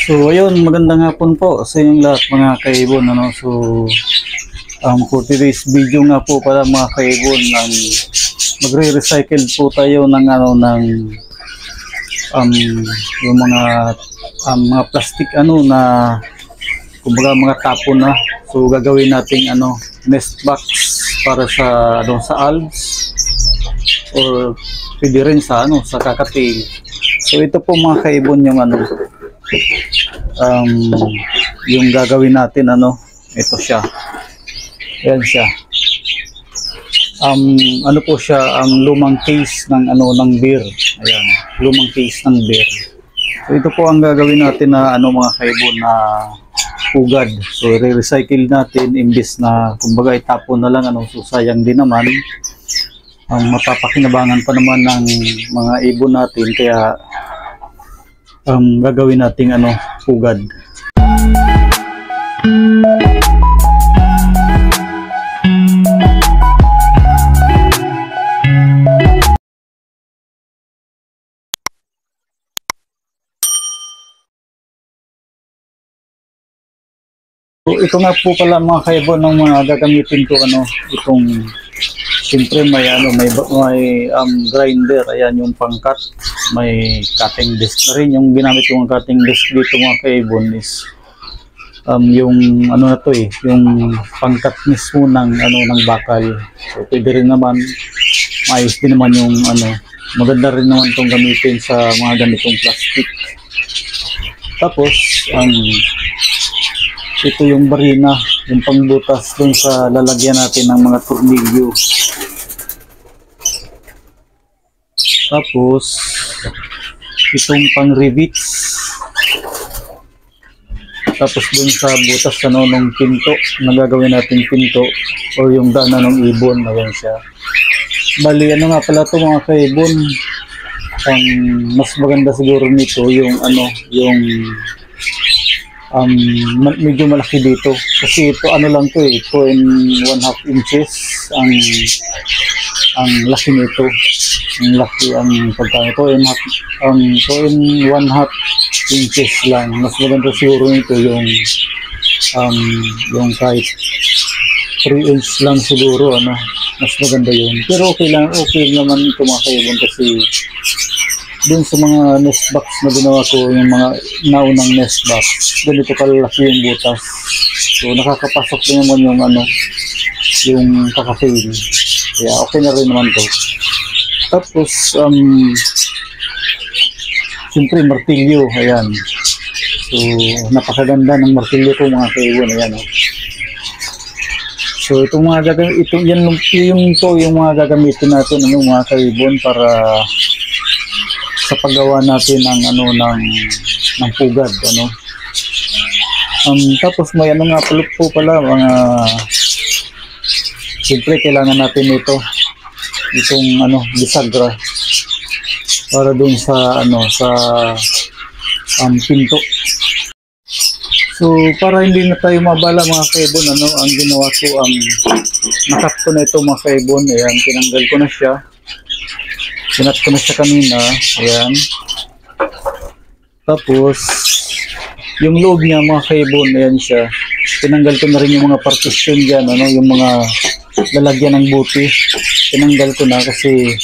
So ayun, magandang hapon po sa inyong lahat mga kaibon. So for today's video nga po pala mga kaibon, magre-recycle po tayo ng yung mga plastic na kumbaga mga tapon na. So gagawin nating nest box para sa algs or pwede rin sa kakatil. So ito po mga kaibon yung gagawin natin ito siya. Ayan siya. Po siya lumang case ng beer. Ayan, lumang case ng beer. So ito po ang gagawin natin na mga kaibon na pugad. So re-recycle natin imbis na kumbaga itapon na lang so sayang din naman. Mapapakinabangan pa naman ng mga ibon natin kaya gagawin nating pugad. Ito nga po pala mga kaibon ng mga gagamitin ko itong siyempre may grinder, ayan yung pangkat, may cutting disc na rin. Yung ginamit yung cutting disc dito mga kaibon is yung yung pangkat mismo ng bakal. So pwede rin naman, maayos din naman yung maganda rin naman itong gamitin sa mga ganitong plastic. Tapos ito yung barina, yung pangbutas dun sa lalagyan natin ng mga tornilyo. Tapos itong pang rivets. Tapos dun sa butas ng pinto, na gagawin natin pinto o yung daanan ng ibon. Ayan siya. Bali nga pala ito mga kaibon, mas maganda siguro nito yung medyo malaki dito kasi ito lang to 2.5 inches ang laki nito. Ang laki ang pagkano 2.5 inches lang. Mas maganda siguro nito yung kahit 3 inch lang siguro mas maganda yun. Pero okay naman ito mga kaibon kasi dun sa mga nest box na ginawa ko, yung mga naunang nest box, ganito kalalaki yung butas. So nakakapasok din naman yung kakafail. Kaya okay na rin naman to. Tapos siyempre martilyo, ayan. So napakaganda ng martilyo ko mga kaibon, ayan. So itong mga yung mga gagamitin natin mga kaibon para sa paggawa natin ng pugad tapos may nga po pala mga siyempre kailangan natin itong bisagra para dun sa pinto. So para hindi na tayo mabala mga kaibon, ang ginawa ko nakat ko na ito mga kaibon. Ayan, tinanggal ko na siya. Sinat ko na siya kanina, ayan. Tapos yung loob niya mga kaibon, ayan siya. Tinanggal ko na rin yung mga partition dyan, yung mga lalagyan ng buti. Tinanggal ko na kasi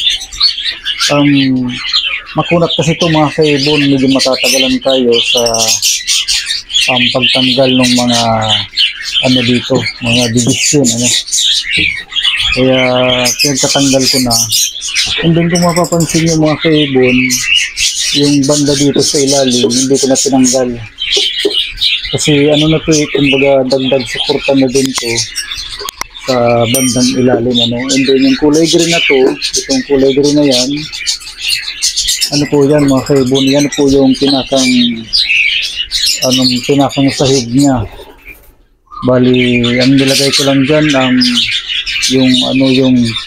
makunat kasi ito mga kaibon, medyo matatagalan tayo sa pagtanggal ng mga dito, mga division kaya pinagtatanggal ko na. And then kung mapapansin nyo mga kaibon, yung banda dito sa ilalim hindi ko na tinanggal kasi kumbaga dagdag suporta na din to sa bandang ilalim and then yung kulay green na to, itong kulay green na yan, po yan mga kaibon, yan po yung pinakang sahig niya. Bali ang nilagay ko lang dyan yung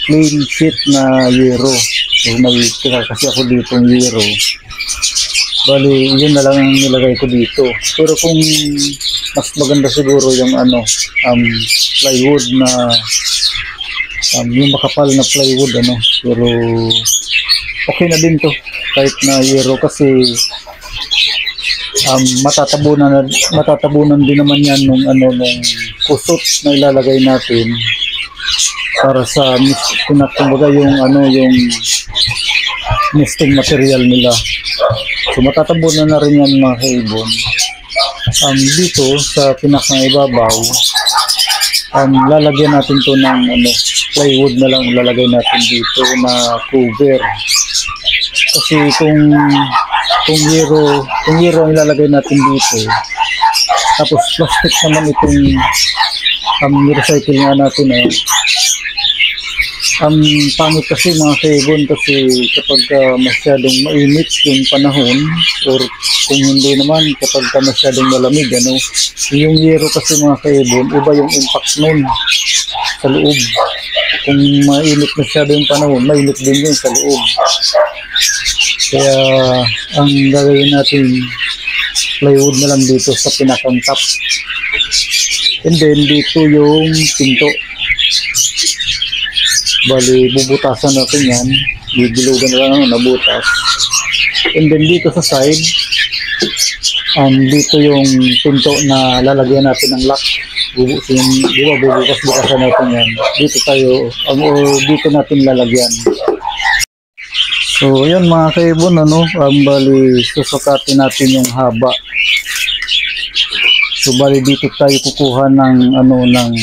plain sheet na yero. So may tira kasi ako dito ng yero. Bali yun na lang ang nilagay ko dito. Pero kung mas maganda siguro yung plywood na yung makapal na plywood pero okay na din to kahit na yero kasi matatabunan din naman yan nung nung kusot na ilalagay natin para sa kumbaga yung yung nesting material nila. So matatabunan na rin yan mga kaibon. Dito sa pinakang ibabaw, lalagyan natin to ng plywood na lang ilalagay natin dito na cover. Kasi kung hero ang ilalagay natin dito, tapos plastic naman itong recycle nga natin pangit kasi mga kaibon, kasi kapag masyadong mainit yung panahon, or kung hindi naman kapag masyadong malamig, yung hero kasi mga kaibon, iba yung impact nun sa loob. Kung mainit masyado yung panahon, mainit din yun sa loob. Kaya ang gagawin natin, plywood na lang dito sa pinakang top, and then dito yung pinto. Bali, bubutasan natin yan. Bibilugan na lang nabutas. And then dito sa side, dito yung pinto na lalagyan natin ng lock. Bubukas-bukasan natin yan. Dito natin lalagyan. So, yan mga kaibon, bali, susukatin natin yung haba. So, bali, dito tayo kukuha ng, ng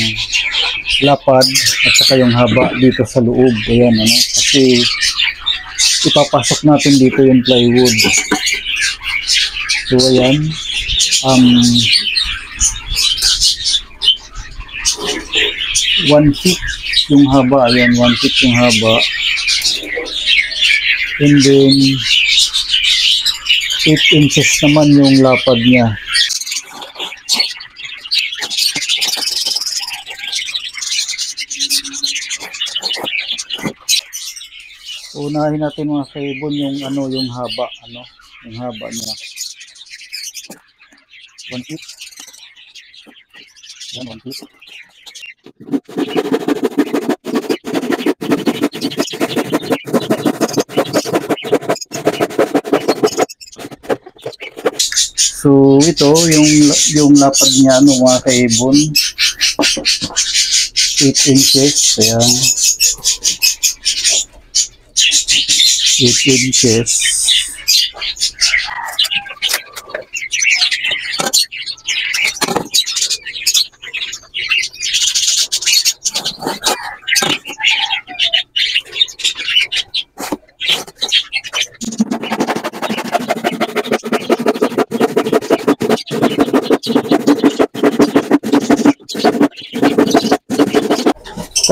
lapad at saka yung haba dito sa loob. Ayan, kasi ipapasok natin dito yung plywood. So, ayan. 1 feet yung haba. Ayan, 1 feet yung haba. And then 8 inches naman yung lapad niya. Unahin natin mga kaibon yung yung haba, yung haba niya. 1 feet. Yan, 1 feet. So ito yung lapad niya mga kaibon, 8 inches. Ayan, 8 inches.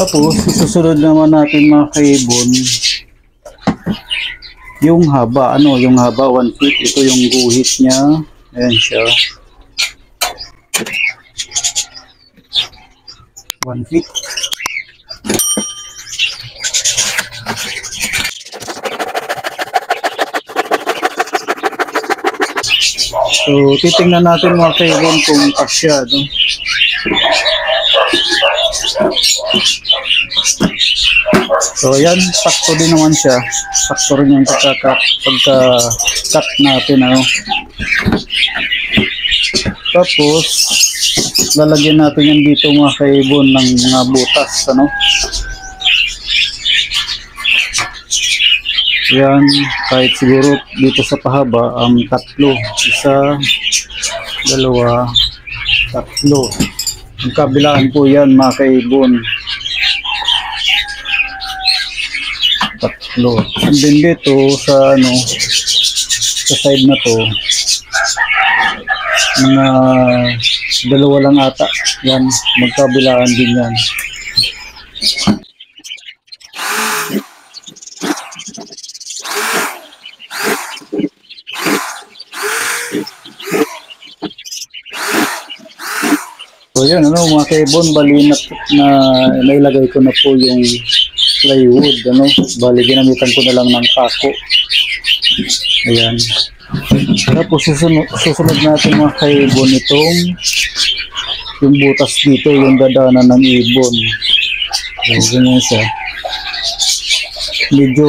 Tapos susunod naman natin mga kaibon yung haba, yung haba 1 feet. Ito yung guhit niya. Ayan siya, 1 feet. So titingnan natin mga kaibon kung kasya, So ayan, sakto din naman siya. Sakto rin yung pagka-cut natin, Tapos lalagyan natin yan dito mga kaibon ng mga butas, Yan, kahit siguro dito sa pahaba, 3, 1, 2, 3. Ang kabilaan po yan mga kaibon, 3. And then dito sa sa side na to, mga 2 lang ata. Yan, magkabilaan din yan. So yan, mga kaibon, bali na nailagay ko na po yung plywood, bali ginamitan ko na lang ng pako. Ayan. Tapos susunod natin mga kaibon yung butas dito, yung dadaanan ng ibon. So, ganyan siya. Medyo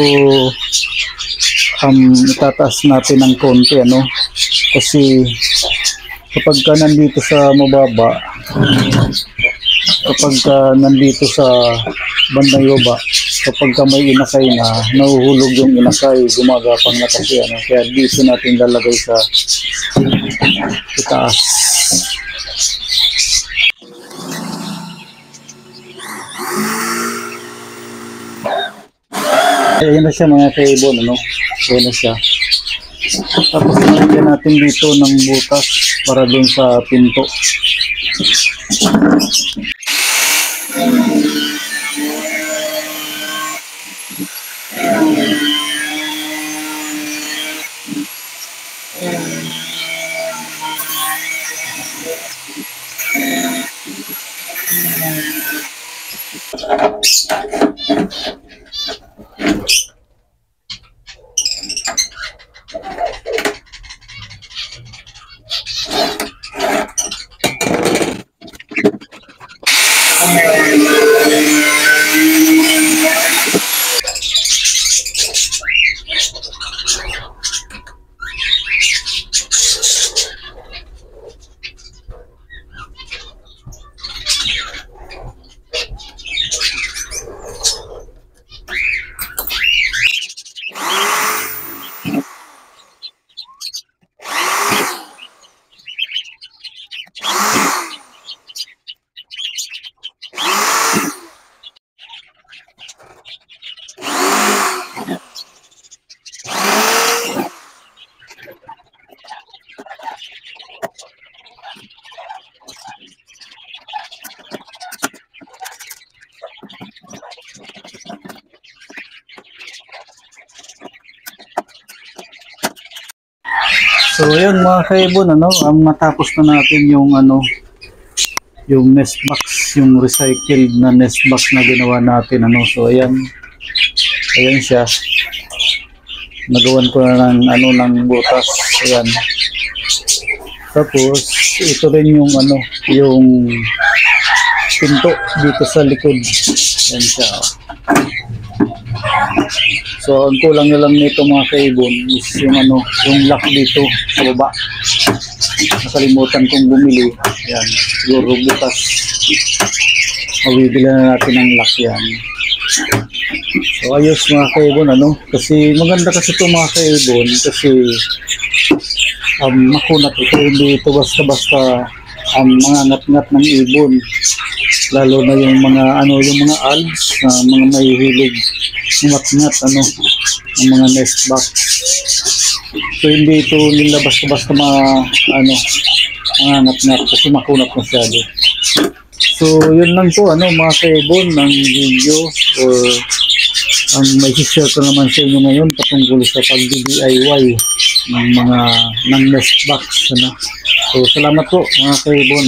itataas natin ng konti, Kasi kapag ka nandito sa mababa, kapag ka nandito sa bandang baba, kapag ka may inakay na, nahuhulog yung inakay, gumagapang na kasi ano. Kaya dito natin lalagay sa itaas. Ayan na siya mga kaibon, ano? Ayan na siya. Tapos nalagyan natin dito ng butas para dun sa pinto. So ayan mga kaibon, ano, ang matapos na natin yung ano, yung nest box, yung recycled na nest box na ginawa natin, ano. So ayan siya. Nagawan ko na ng ano, ng butas. Ayan. Tapos ito rin yung ano, yung pinto dito sa likod. Ayan siya. So ang kulang na lang nito mga kaibon is yung ano, yung lock dito sa baba. Nakalimutan kong bumili. Yan, siguro bukas mabibili na natin ang lock yan. So ayos mga kaibon, ano, kasi maganda kasi ito mga kaibon kasi makunat ito, hindi ito basta-basta mga ngat-ngat ng ibon, lalo na yung mga ano, yung mga algs na mga mahihilig ngat-ngat, ano, ang mga nest box. So hindi ito nila basta-basta ano, mga ngat-ngat kasi makunat masyado. So yun lang po, ano mga kaibon, ng video, or ang may share ko naman sa inyo ngayon patungkol sa pag-DIY ng nest box, ano. So salamat po mga kaibon.